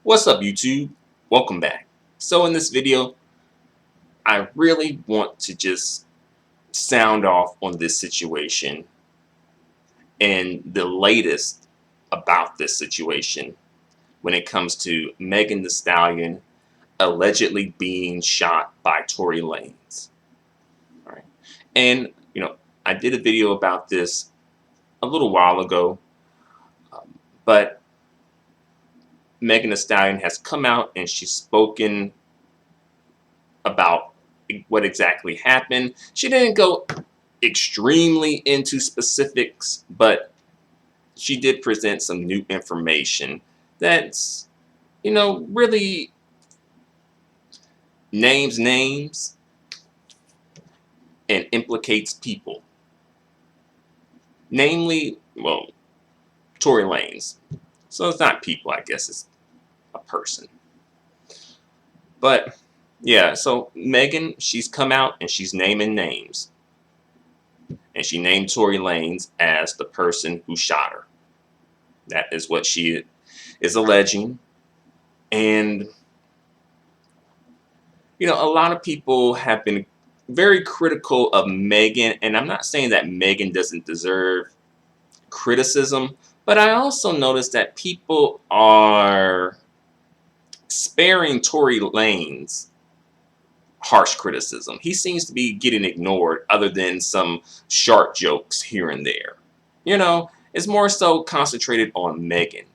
What's up, YouTube? Welcome back. So in this video, I really want to just sound off on this situation and the latest about this situation when it comes to Megan Thee Stallion allegedly being shot by Tory Lanez. All right. And, I did a video about this a little while ago, but Megan Thee Stallion has come out and she's spoken about what exactly happened. She didn't go extremely into specifics, but she did present some new information that's, really names and implicates people. Namely, well, Tory Lanez. So it's not people, I guess it's a person. But yeah, so Megan, she's come out and she's naming names. And she named Tory Lanez as the person who shot her. That is what she is alleging. And, a lot of people have been very critical of Megan. And I'm not saying that Megan doesn't deserve criticism, but I also noticed that people are sparing Tory Lanez harsh criticism. He seems to be getting ignored other than some sharp jokes here and there. It's more so concentrated on Megan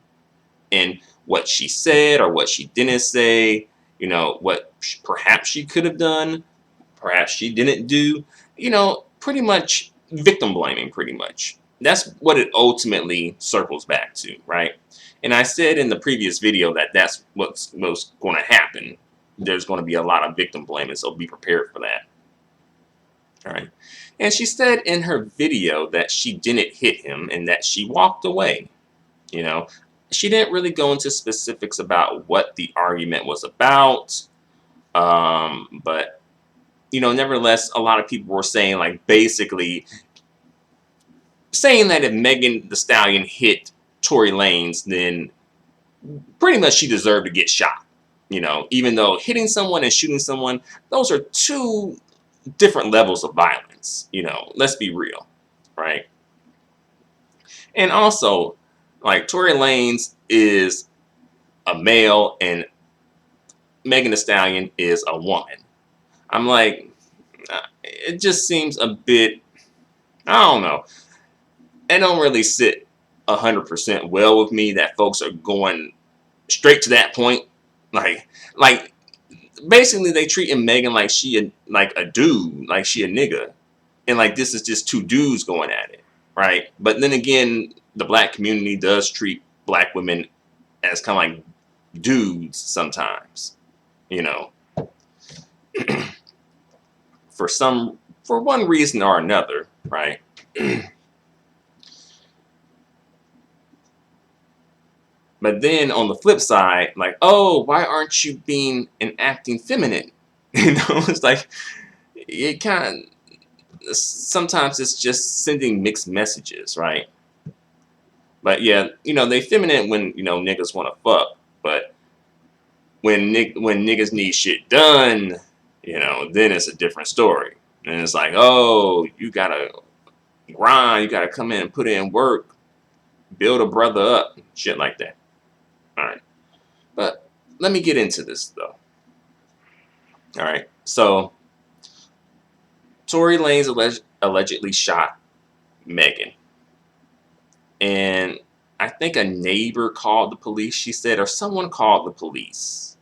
and what she said or what she didn't say, what perhaps she could have done, perhaps she didn't do, pretty much victim blaming, pretty much. That's what it ultimately circles back to, right? And I said in the previous video that that's what's going to happen. There's going to be a lot of victim blaming, so be prepared for that. All right. And she said in her video that she didn't hit him and that she walked away. She didn't really go into specifics about what the argument was about. But, nevertheless, a lot of people were saying, like, basically saying that if Megan Thee Stallion hit Tory Lanez, then pretty much she deserved to get shot. Even though hitting someone and shooting someone, those are two different levels of violence. Let's be real, right? And also, like, Tory Lanez is a male and Megan Thee Stallion is a woman. I'm like, it just seems a bit, I don't know. It don't really sit 100% well with me that folks are going straight to that point. Like, basically they treating Megan like she a dude, like she a nigga, and like this is just two dudes going at it, right? But then again, the black community does treat black women as kind of like dudes sometimes, for one reason or another, right? But then on the flip side, like, oh, why aren't you being and acting feminine? It's like it kind of sometimes it's just sending mixed messages, right? But yeah, they feminine when niggas want to fuck, but when niggas need shit done, then it's a different story. And it's like, oh, you gotta grind, you gotta come in and put in work, build a brother up, shit like that. All right. But let me get into this, though. All right. So, Tory Lanez allegedly shot Megan. And I think a neighbor called the police, she said, or someone called the police.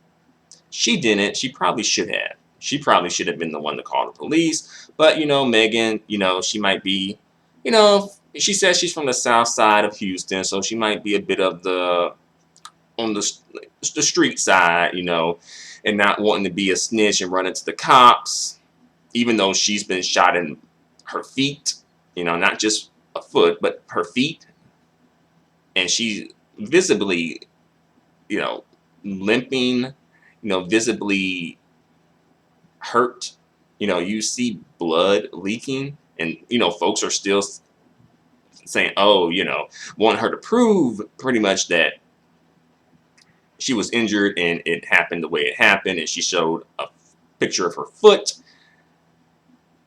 She didn't. She probably should have. She probably should have been the one to call the police. But, Megan, she might be, she says she's from the south side of Houston, so she might be a bit of on the street side, and not wanting to be a snitch and run into the cops, even though she's been shot in her feet, not just a foot, but her feet. And she's visibly, limping, visibly hurt. You see blood leaking, and, folks are still saying, oh, want her to prove pretty much that she was injured and it happened the way it happened, and she showed a picture of her foot.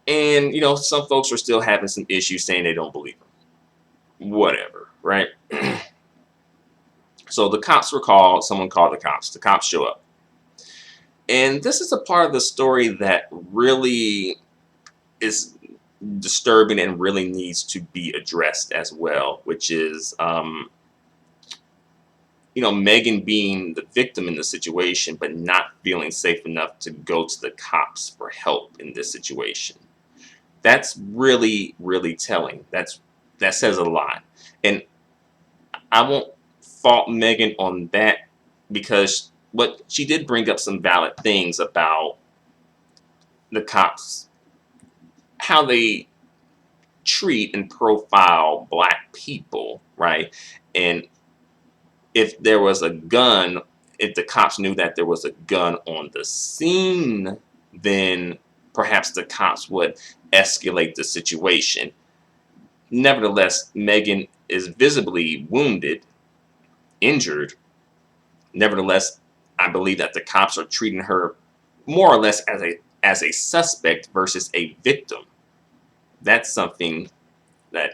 And, some folks are still having some issues saying they don't believe her. Whatever, right? So the cops were called. Someone called the cops. The cops show up. And this is a part of the story that really is disturbing and really needs to be addressed as well, which is, Megan being the victim in the situation, but not feeling safe enough to go to the cops for help in this situation. That's really, really telling. That says a lot. And I won't fault Megan on that, because what she did bring up some valid things about the cops, how they treat and profile black people, right? And if there was a gun, if the cops knew that there was a gun on the scene, then perhaps the cops would escalate the situation. Nevertheless, Megan is visibly wounded, injured. Nevertheless, I believe that the cops are treating her more or less as a suspect versus a victim. That's something that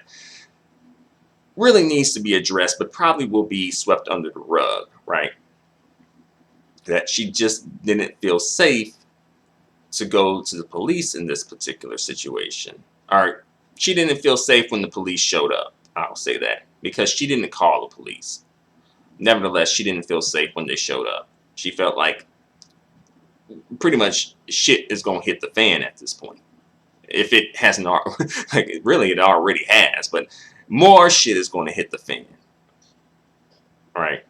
really needs to be addressed, but probably will be swept under the rug, right? That she just didn't feel safe to go to the police in this particular situation. Or she didn't feel safe when the police showed up. I'll say that, because she didn't call the police. Nevertheless, she didn't feel safe when they showed up. She felt like pretty much shit is going to hit the fan at this point. If it hasn't, like, really it already has, but more shit is going to hit the fan. Right?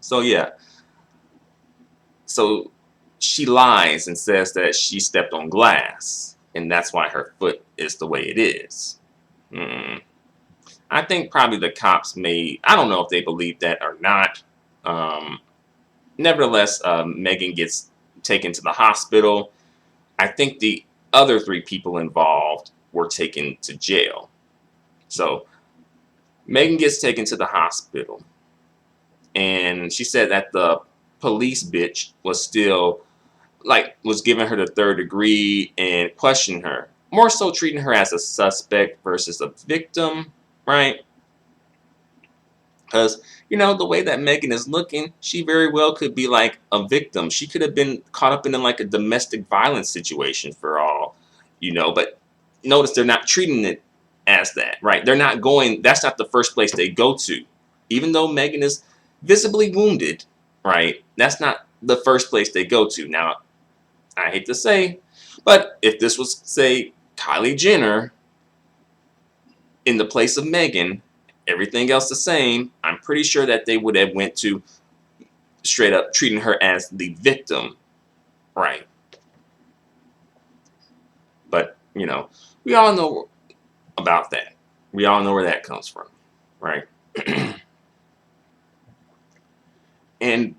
So yeah. So she lies and says that she stepped on glass, and that's why her foot is the way it is. I think probably the cops I don't know if they believe that or not. Nevertheless, Megan gets taken to the hospital. I think the other 3 people involved were taken to jail. So Megan gets taken to the hospital, and she said that the police bitch was still, was giving her the 3rd degree and questioning her, more so treating her as a suspect versus a victim, right? Because, the way that Megan is looking, she very well could be like a victim. She could have been caught up in like a domestic violence situation for all, but notice they're not treating it as that, right? They're not going, that's not the first place they go to. Even though Megan is visibly wounded, right? That's not the first place they go to. Now, I hate to say, but if this was, say, Kylie Jenner in the place of Megan, everything else the same, I'm pretty sure that they would have went to straight up treating her as the victim, right? But, we all know about that. We all know where that comes from, right? And,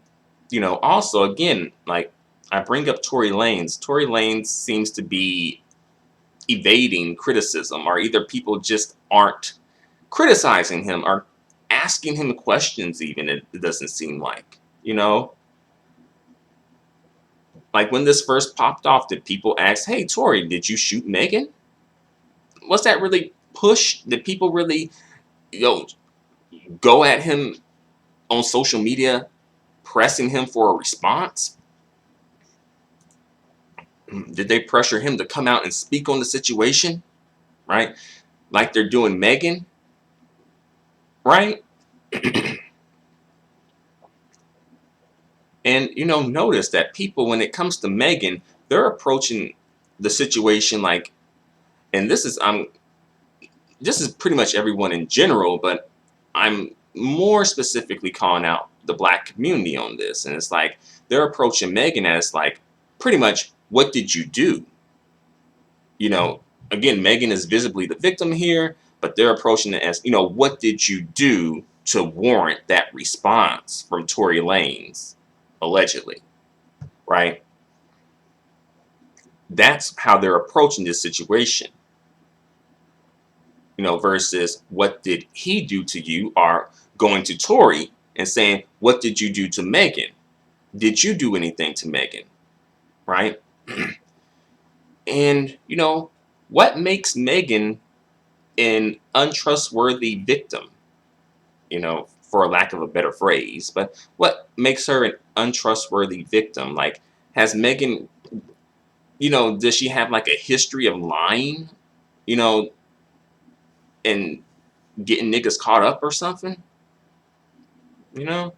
also, again, like, I bring up Tory Lanez. Tory Lanez seems to be evading criticism, or either people just aren't criticizing him or asking him questions even, it doesn't seem like, Like when this first popped off, did people ask, hey, Tory, did you shoot Megan? Was that really pushed? Did people really, go at him on social media, pressing him for a response? Did they pressure him to come out and speak on the situation, right? Like they're doing Megan, right? And, notice that people, when it comes to Megan, they're approaching the situation like, and this is pretty much everyone in general, but I'm more specifically calling out the black community on this. And it's like, they're approaching Megan as like, pretty much, what did you do? Again, Megan is visibly the victim here, but they're approaching it as, what did you do to warrant that response from Tory Lanez, allegedly, right? That's how they're approaching this situation. Versus what did he do to you, or going to Tory and saying, what did you do to Megan? Did you do anything to Megan? Right? And, what makes Megan an untrustworthy victim? For lack of a better phrase, but what makes her an untrustworthy victim? Like, has Megan, does she have like a history of lying, you know, and getting niggas caught up or something? You know?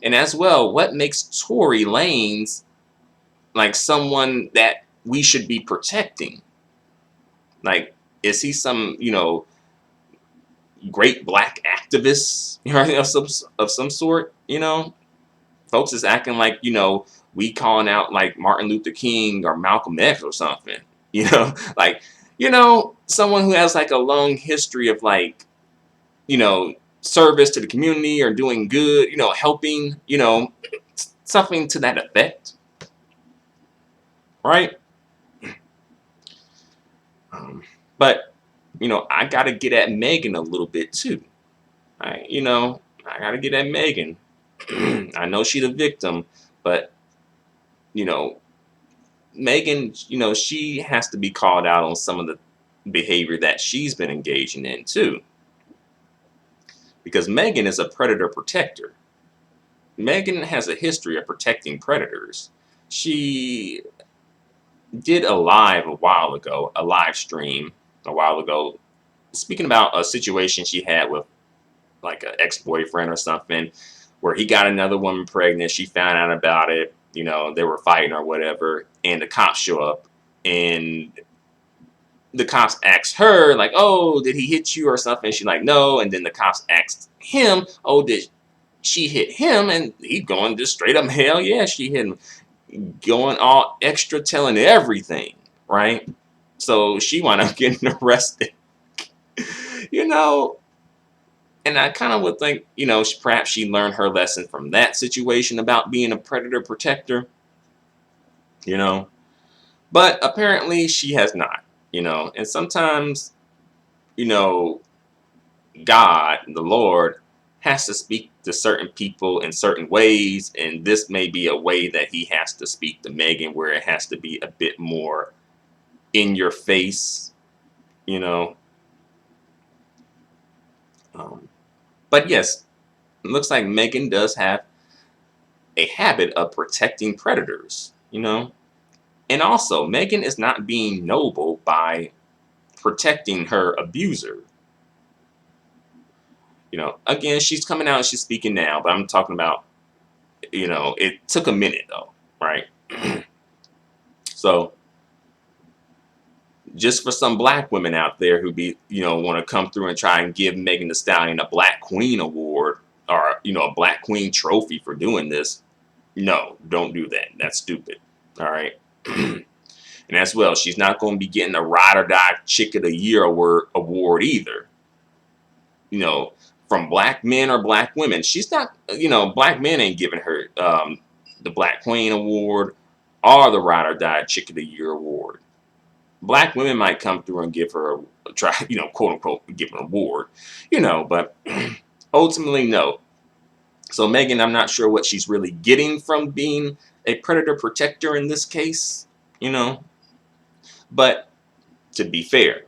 And as well, what makes Tory Lanez like someone that we should be protecting? Like, is he some, great black activist, of some sort? Folks is acting like, we calling out like Martin Luther King or Malcolm X or something. Like, someone who has like a long history of like, service to the community or doing good, helping, something to that effect. Right? But, I got to get at Megan a little bit too. I got to get at Megan. I know she's a victim, but, Megan, she has to be called out on some of the behavior that she's been engaging in too. Because Megan is a predator protector. Megan has a history of protecting predators. She did a live stream a while ago, speaking about a situation she had with like an ex-boyfriend or something, where he got another woman pregnant. She found out about it. They were fighting or whatever, and the cops show up, and the cops asked her, like, oh, did he hit you or something? She's like, no. And then the cops asked him, oh, did she hit him? And he going just straight up, hell yeah, she hit him. Going all extra, telling everything, right? So she wound up getting arrested. And I kind of would think, perhaps she learned her lesson from that situation about being a predator protector, But apparently she has not, And sometimes, God, the Lord, has to speak to certain people in certain ways. And this may be a way that he has to speak to Megan, where it has to be a bit more in your face, But yes, it looks like Megan does have a habit of protecting predators, And also, Megan is not being noble by protecting her abuser. Again, she's coming out and she's speaking now, but I'm talking about, it took a minute though, right? So, just for some black women out there who want to come through and try and give Megan Thee Stallion a Black Queen award or, a Black Queen trophy for doing this, no, don't do that. That's stupid. All right. And as well, she's not going to be getting a Ride or Die Chick of the Year award either. From black men or black women. She's not, black men ain't giving her the Black Queen award or the Ride or Die Chick of the Year award. Black women might come through and give her a try, quote unquote, give her an award, but ultimately, no. So Megan, I'm not sure what she's really getting from being a predator protector in this case, but to be fair,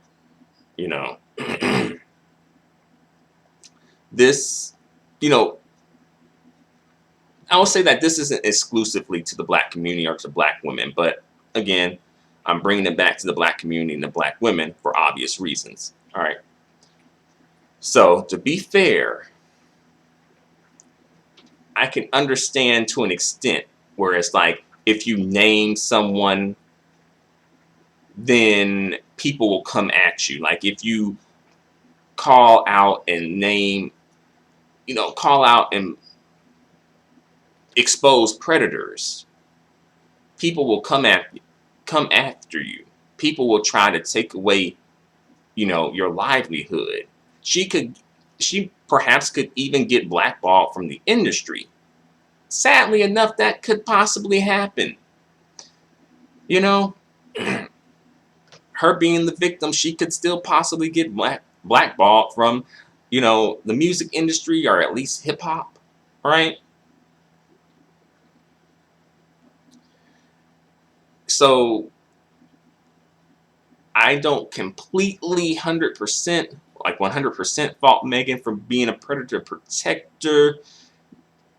this, I will say that this isn't exclusively to the black community or to black women, but again, I'm bringing it back to the black community and the black women for obvious reasons. All right. So to be fair, I can understand to an extent where it's like, if you name someone, then people will come at you. Like if you call out and name, call out and expose predators, people will come after you. People will try to take away, your livelihood. She perhaps could even get blackballed from the industry. Sadly enough, that could possibly happen. Her being the victim, she could still possibly get blackballed from, the music industry or at least hip hop. right? So I don't completely 100%, like 100% fault Megan for being a predator protector.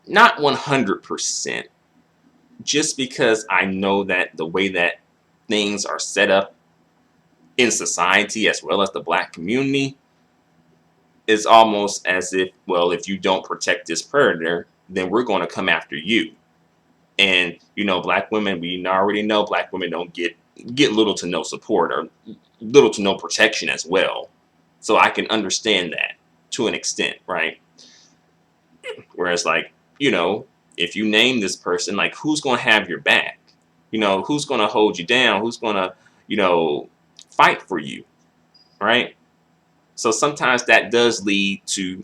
Not 100%, just because I know that the way that things are set up in society as well as the black community is almost as if, well, if you don't protect this predator, then we're going to come after you. And black women, we already know black women don't get little to no support or little to no protection as well. So I can understand that to an extent, right? Whereas, like, if you name this person, like, who's going to have your back? Who's going to hold you down? Who's going to, fight for you, right? So sometimes that does lead to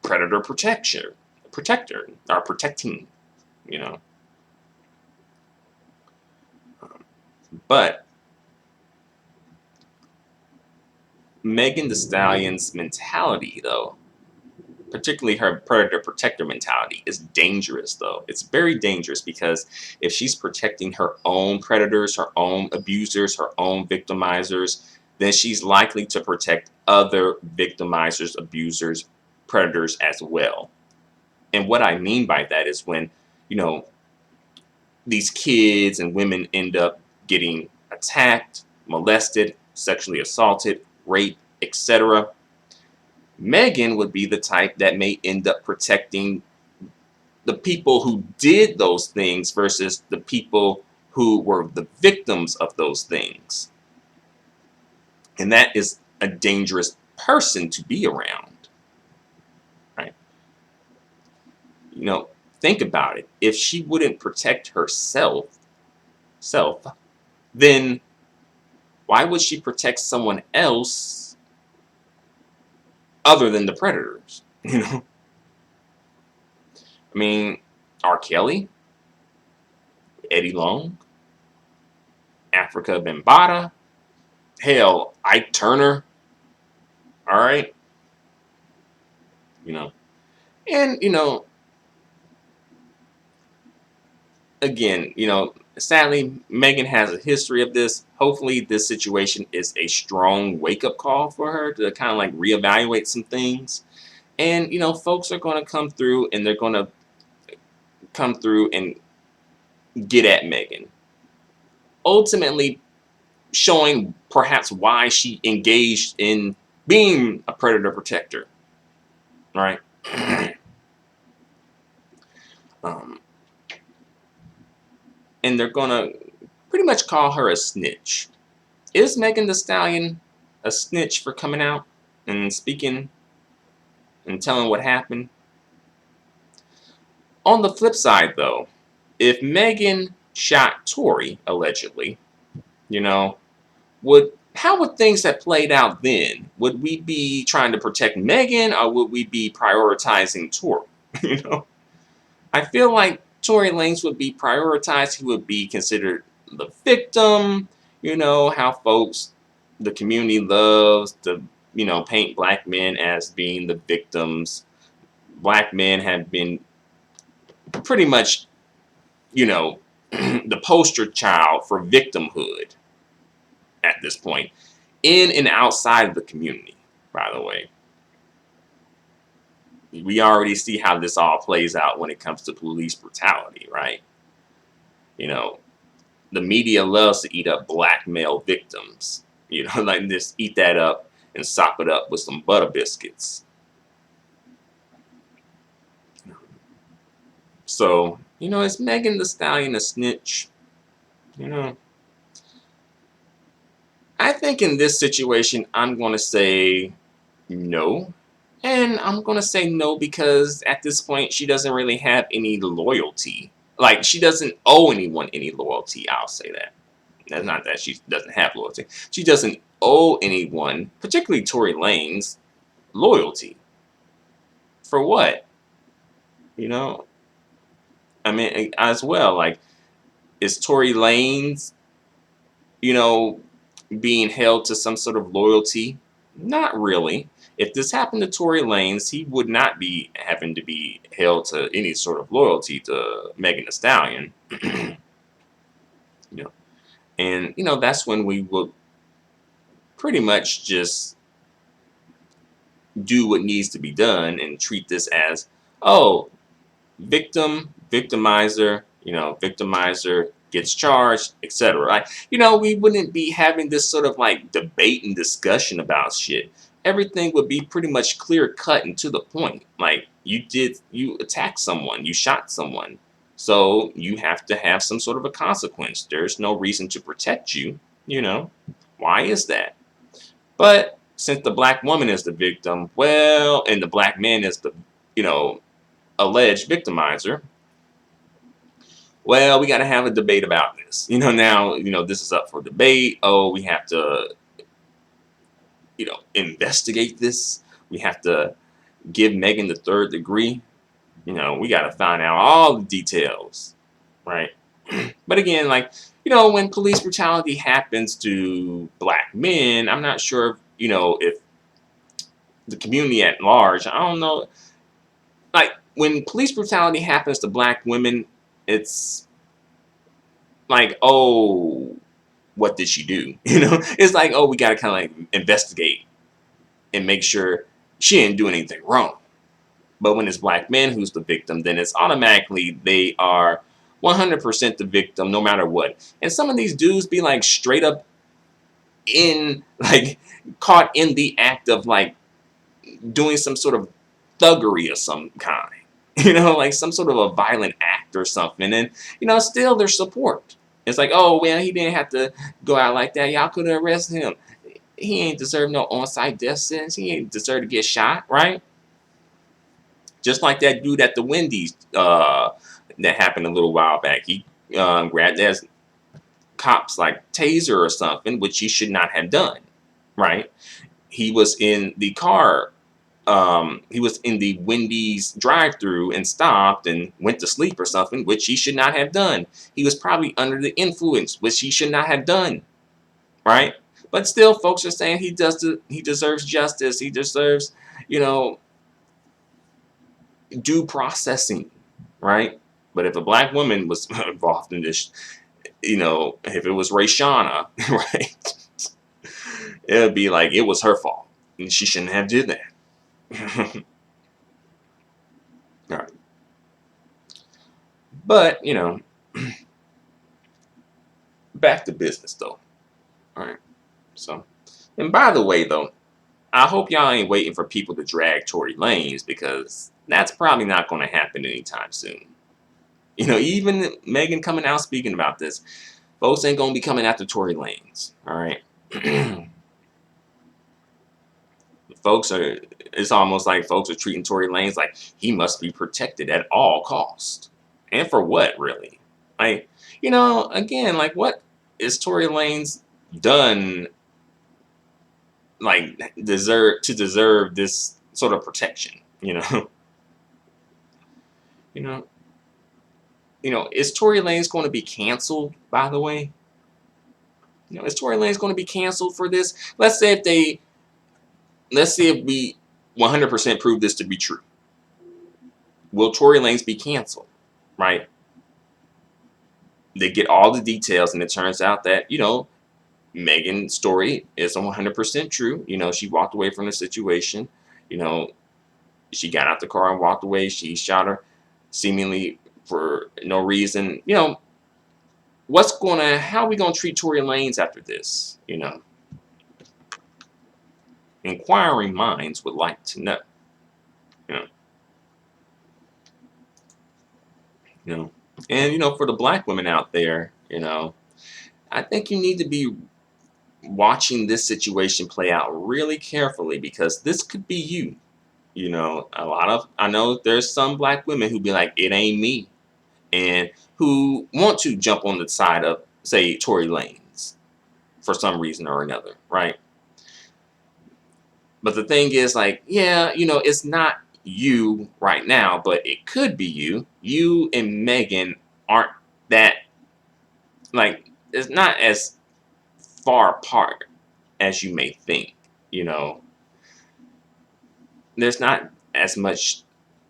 predator protector, or protecting, you know. But Megan the Stallion's mentality, though, particularly her predator protector mentality, is dangerous, though. It's very dangerous because if she's protecting her own predators, her own abusers, her own victimizers, then she's likely to protect other victimizers, abusers, predators as well. And what I mean by that is when, you know, these kids and women end up getting attacked, molested, sexually assaulted, raped, etc. Megan would be the type that may end up protecting the people who did those things versus the people who were the victims of those things. And that is a dangerous person to be around, right? Think about it. If she wouldn't protect herself, then why would she protect someone else other than the predators? I mean, R. Kelly, Eddie Long, Africa Bambaataa, hell, Ike Turner. All right, and again, sadly, Megan has a history of this. Hopefully, this situation is a strong wake-up call for her to kind of like reevaluate some things. And folks are going to come through, and they're going to come through and get at Megan, ultimately showing perhaps why she engaged in being a predator protector, right? um, and they're gonna pretty much call her a snitch. Is Megan the Stallion a snitch for coming out and speaking and telling what happened? On the flip side, though, if Megan shot Tory allegedly, you know, how would things have played out then? Would we be trying to protect Megan, or would we be prioritizing Tory? you know, I feel like Tory Lanez would be prioritized. He would be considered the victim. How folks, the community loves to, paint black men as being the victims. Black men have been pretty much, the poster child for victimhood at this point, in and outside of the community, by the way. We already see how this all plays out when it comes to police brutality, right? The media loves to eat up black male victims. Like just eat that up and sop it up with some butter biscuits. So, is Megan the Stallion a snitch? I think in this situation, I'm going to say no. And I'm going to say no because at this point, she doesn't really have any loyalty. Like, she doesn't owe anyone any loyalty. I'll say that. That's not that she doesn't have loyalty. She doesn't owe anyone, particularly Tory Lanez, loyalty. For what? I mean, as well, like, is Tory Lanez, being held to some sort of loyalty? Not really. If this happened to Tory Lanez, he would not be having to be held to any sort of loyalty to Megan Thee Stallion. you know, and that's when we will pretty much just do what needs to be done and treat this as, oh, victim, victimizer, victimizer gets charged, etc. Like, we wouldn't be having this sort of like debate and discussion about shit. Everything would be pretty much clear cut and to the point. Like, you attacked someone, you shot someone, so you have to have some sort of a consequence. There's no reason to protect you. Why is that? But since the black woman is the victim, well, and the black man is the, alleged victimizer, well, we got to have a debate about this. Now, this is up for debate. Oh, we have to, investigate this. We have to give Megan the third degree. We got to find out all the details, right? But again, like, when police brutality happens to black men, I'm not sure, if the community at large, I don't know, like, when police brutality happens to black women, it's like, oh, what did she do? It's like, oh, we got to kind of like investigate and make sure she didn't do anything wrong. But when it's black men who's the victim, then it's automatically they are 100% the victim no matter what. And some of these dudes be like straight up in, like, caught in the act of like doing some sort of thuggery of some kind. Like some sort of a violent act or something. And, still there's support. It's like, oh, well, he didn't have to go out like that. Y'all could have arrested him. He ain't deserve no on-site death sentence. He ain't deserve to get shot, right? Just like that dude at the Wendy's that happened a little while back. He grabbed that cop's like taser or something, which he should not have done, right? He was in the car. He was in the Wendy's drive-through and stopped and went to sleep or something, which he should not have done. He was probably under the influence, which he should not have done, right? But still, folks are saying he deserves justice. He deserves, due processing, right? But if a black woman was involved in this, if it was Rayshana, right, it would be like it was her fault and she shouldn't have did that. All right. But, back to business though. All right. So, and by the way though, I hope y'all ain't waiting for people to drag Tory Lanez, because that's probably not going to happen anytime soon. Even Megan coming out speaking about this, folks ain't going to be coming after Tory Lanez. All right. It's almost like folks are treating Tory Lanez like he must be protected at all costs. And for what, really? Like, again, like, what is Tory Lanez done, like, deserve this sort of protection, you know? Is Tory Lanez going to be canceled, by the way? Is Tory Lanez going to be canceled for this? Let's say if we 100% prove this to be true. Will Tory Lanez be canceled? Right? They get all the details, and it turns out that, Megan's story is 100% true. She walked away from the situation. She got out the car and walked away. She shot her seemingly for no reason. How are we going to treat Tory Lanez after this? Inquiring minds would like to know. And for the black women out there, I think you need to be watching this situation play out really carefully, because this could be you. I know there's some black women who be like, it ain't me, and who want to jump on the side of, say, Tory Lanez for some reason or another, right? But the thing is, like, yeah, it's not you right now, but it could be you. You and Megan aren't that, like, it's not as far apart as you may think, there's not as much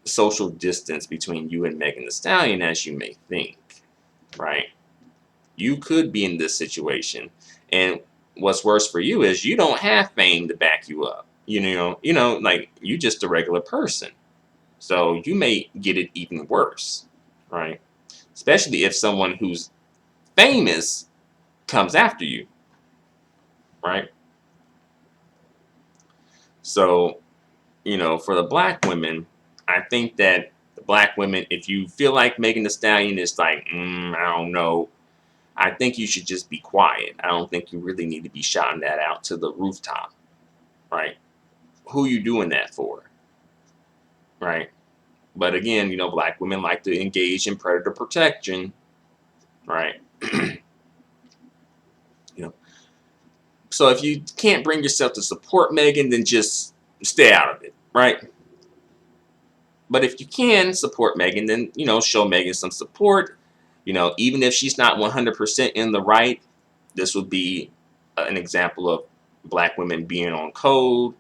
social distance between you and Megan Thee Stallion as you may think, right? You could be in this situation, and what's worse for you is you don't have fame to back you up. Like you just a regular person, so you may get it even worse, right? Especially if someone who's famous comes after you, right? So, for the black women, I think that the black women, if you feel like Megan Thee Stallion is like, I don't know, I think you should just be quiet. I don't think you really need to be shouting that out to the rooftop, right? Who you doing that for, right? But again, black women like to engage in predator protection, right? you know, so if you can't bring yourself to support Megan, then just stay out of it, right? But if you can support Megan, then show Megan some support. Even if she's not 100% in the right, this would be an example of black women being on code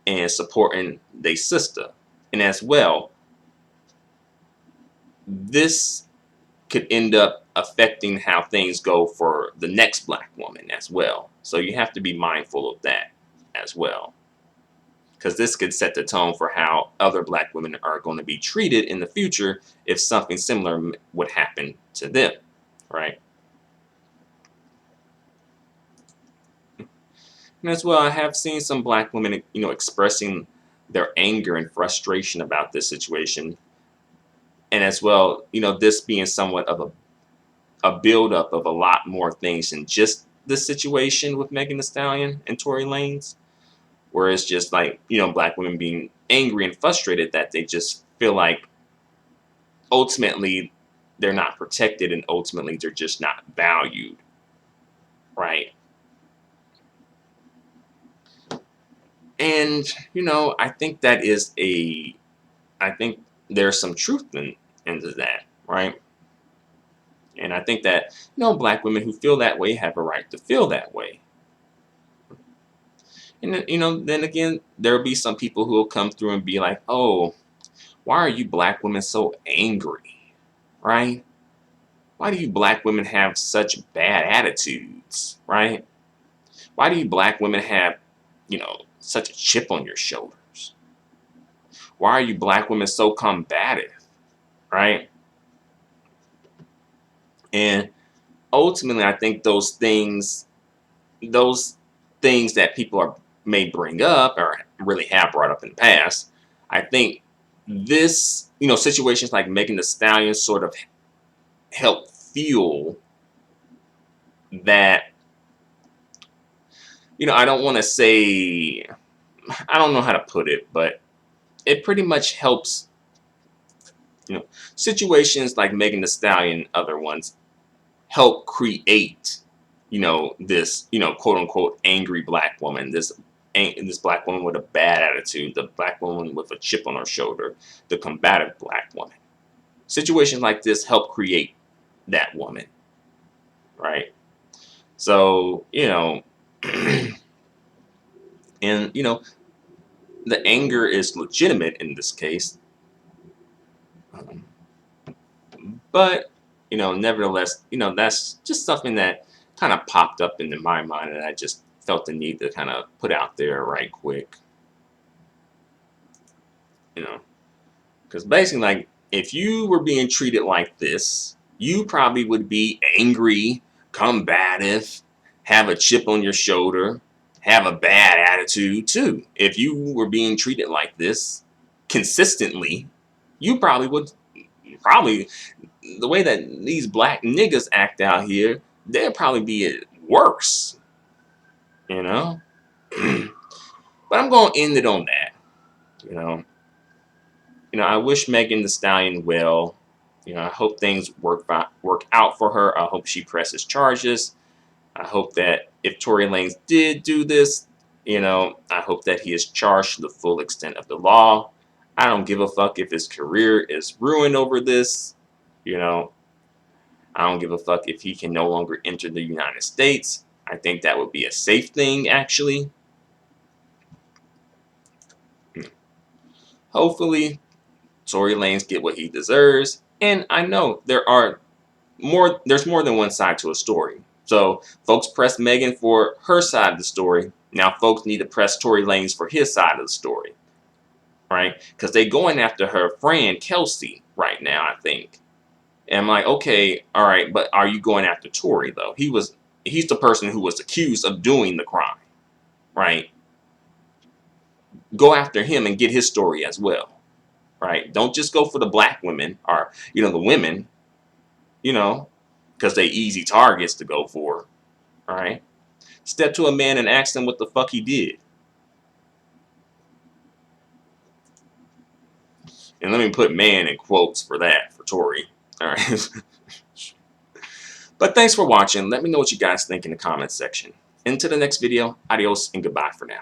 and supporting their sister. And as well, this could end up affecting how things go for the next black woman as well. So you have to be mindful of that as well, because this could set the tone for how other black women are going to be treated in the future if something similar would happen to them, right? And as well, I have seen some black women, expressing their anger and frustration about this situation. And as well, this being somewhat of a buildup of a lot more things than just this situation with Megan Thee Stallion and Tory Lanez, where it's just like, black women being angry and frustrated that they just feel like ultimately they're not protected and ultimately they're just not valued, right? And, I think I think there's some truth into that, right? And I think that, black women who feel that way have a right to feel that way. And then, then again, there'll be some people who will come through and be like, oh, why are you black women so angry, right? Why do you black women have such bad attitudes, right? Why do you black women have, such a chip on your shoulders? Why are you black women so combative, right? And ultimately, I think those things that people may bring up or really have brought up in the past, I think this, situations like Megan Thee Stallion sort of help fuel that. I don't want to say, I don't know how to put it, but it pretty much helps, situations like Megan Thee Stallion and other ones help create, this, quote unquote, angry black woman, this black woman with a bad attitude, the black woman with a chip on her shoulder, the combative black woman. Situations like this help create that woman, right? So, and, the anger is legitimate in this case. But, nevertheless, that's just something that kind of popped up into my mind, and I just felt the need to kind of put out there right quick. Because basically, like, if you were being treated like this, you probably would be angry, combative, have a chip on your shoulder, have a bad attitude too. If you were being treated like this consistently, you probably the way that these black niggas act out here, they'll probably be worse, you know. But I'm gonna end it on that, you know. I wish Megan Thee Stallion well. I hope things work out for her. I hope she presses charges. I hope that if Tory Lanez did do this, I hope that he is charged to the full extent of the law. I don't give a fuck if his career is ruined over this. I don't give a fuck if he can no longer enter the United States. I think that would be a safe thing, actually. Hopefully, Tory Lanez get what he deserves. And I know there's more than one side to a story. So folks press Megan for her side of the story. Now folks need to press Tory Lanez for his side of the story. Right? Because they going after her friend Kelsey right now, I think. And I'm like, okay, all right, but are you going after Tory though? He's the person who was accused of doing the crime. Right? Go after him and get his story as well. Right? Don't just go for the black women or the women, because they easy targets to go for. All right? Step to a man and ask him what the fuck he did. And let me put man in quotes for that, for Tory. All right. But thanks for watching. Let me know what you guys think in the comments section. Until the next video, adios and goodbye for now.